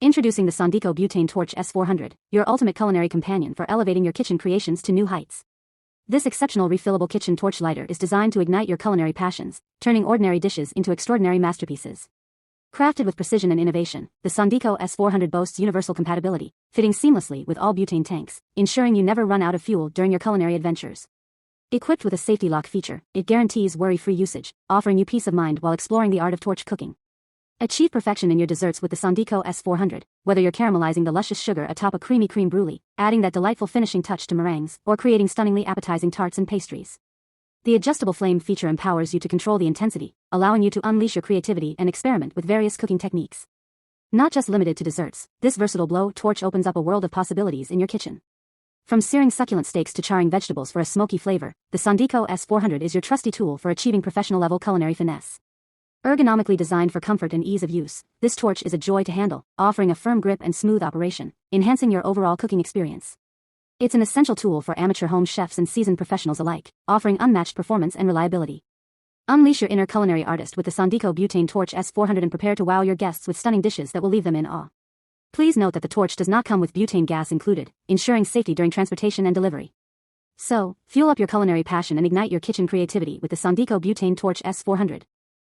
Introducing the Sondiko Butane Torch S400, your ultimate culinary companion for elevating your kitchen creations to new heights. This exceptional refillable kitchen torch lighter is designed to ignite your culinary passions, turning ordinary dishes into extraordinary masterpieces. Crafted with precision and innovation, the Sondiko S400 boasts universal compatibility, fitting seamlessly with all butane tanks, ensuring you never run out of fuel during your culinary adventures. Equipped with a safety lock feature, it guarantees worry-free usage, offering you peace of mind while exploring the art of torch cooking. Achieve perfection in your desserts with the Sondiko S400, whether you're caramelizing the luscious sugar atop a creamy creme brulee, adding that delightful finishing touch to meringues, or creating stunningly appetizing tarts and pastries. The adjustable flame feature empowers you to control the intensity, allowing you to unleash your creativity and experiment with various cooking techniques. Not just limited to desserts, this versatile blow torch opens up a world of possibilities in your kitchen. From searing succulent steaks to charring vegetables for a smoky flavor, the Sondiko S400 is your trusty tool for achieving professional-level culinary finesse. Ergonomically designed for comfort and ease of use, this torch is a joy to handle, offering a firm grip and smooth operation, enhancing your overall cooking experience. It's an essential tool for amateur home chefs and seasoned professionals alike, offering unmatched performance and reliability. Unleash your inner culinary artist with the Sondiko Butane Torch S400 and prepare to wow your guests with stunning dishes that will leave them in awe. Please note that the torch does not come with butane gas included, ensuring safety during transportation and delivery. So, fuel up your culinary passion and ignite your kitchen creativity with the Sondiko Butane Torch S400.